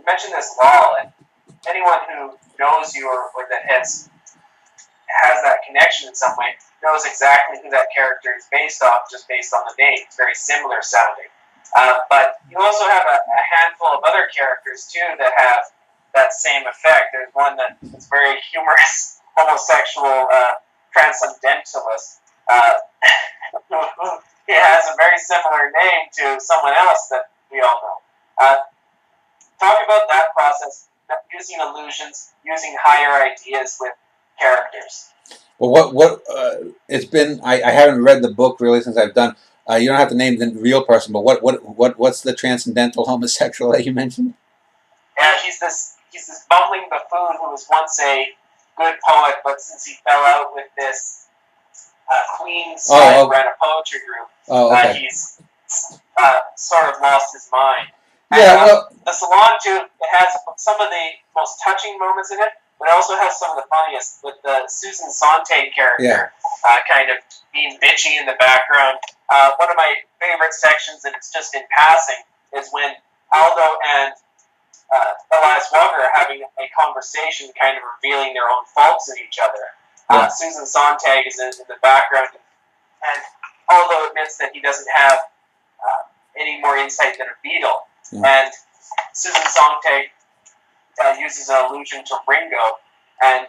You mentioned this law, and anyone who knows you or that has that connection in some way knows exactly who that character is based off, just based on the name. It's very similar sounding. But you also have a handful of other characters too that have that same effect. There's one that's very humorous, homosexual transcendentalist. He has a very similar name to someone else that we all know. Talk about that process, using illusions, using higher ideas with characters. Well, it's been. I haven't read the book really since I've done. You don't have to name the real person, but what's the transcendental homosexual that you mentioned? Yeah, he's this bumbling buffoon who was once a good poet, but since he fell out with this queen who ran a poetry group, he's sort of lost his mind. Yeah, well, the Salon too, it has some of the most touching moments in it, but it also has some of the funniest, with the Susan Sontag character kind of being bitchy in the background. One of my favorite sections, and it's just in passing, is when Aldo and Elias Walker are having a conversation, kind of revealing their own faults in each other. Susan Sontag is in the background, and Aldo admits that he doesn't have any more insight than a beetle. And Susan Sontag uses an allusion to Ringo, and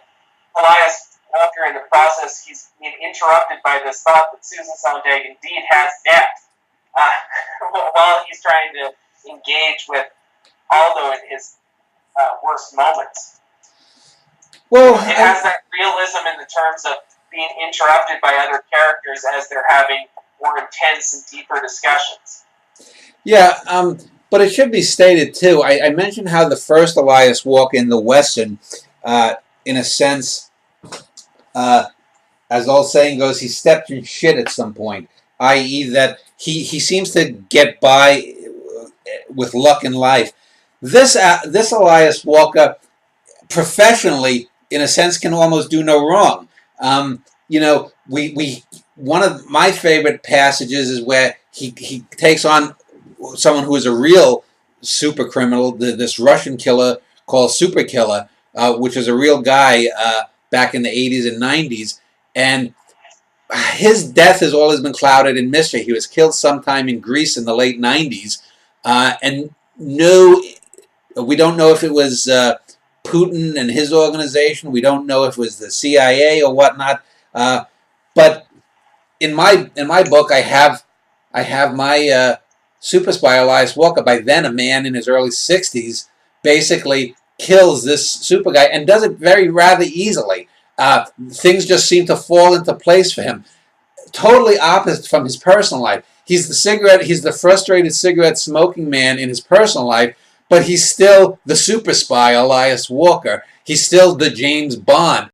Elias Walker, in the process, he's being interrupted by this thought that Susan Sontag indeed has depth, while he's trying to engage with Aldo in his worst moments. Well, it has that realism in the terms of being interrupted by other characters as they're having more intense and deeper discussions. Yeah, but it should be stated too. I mentioned how the first Elias Walker in the Western, in a sense, as the old saying goes, he stepped in shit at some point, i.e. that he seems to get by with luck in life. This Elias Walker, professionally, in a sense, can almost do no wrong. You know, one of my favorite passages is where he takes on someone who is a real super criminal, this Russian killer called Super Killer, which is a real guy back in the 80s and 90s, and his death has always been clouded in mystery. He was killed sometime in Greece in the late 90s, and we don't know if it was Putin and his organization. We don't know if it was the CIA or whatnot. But in my book, I have my super spy Elias Walker, by then a man in his early 60s, basically kills this super guy and does it rather easily. Things just seem to fall into place for him. Totally opposite from his personal life. He's the frustrated cigarette smoking man in his personal life, but he's still the super spy Elias Walker. He's still the James Bond.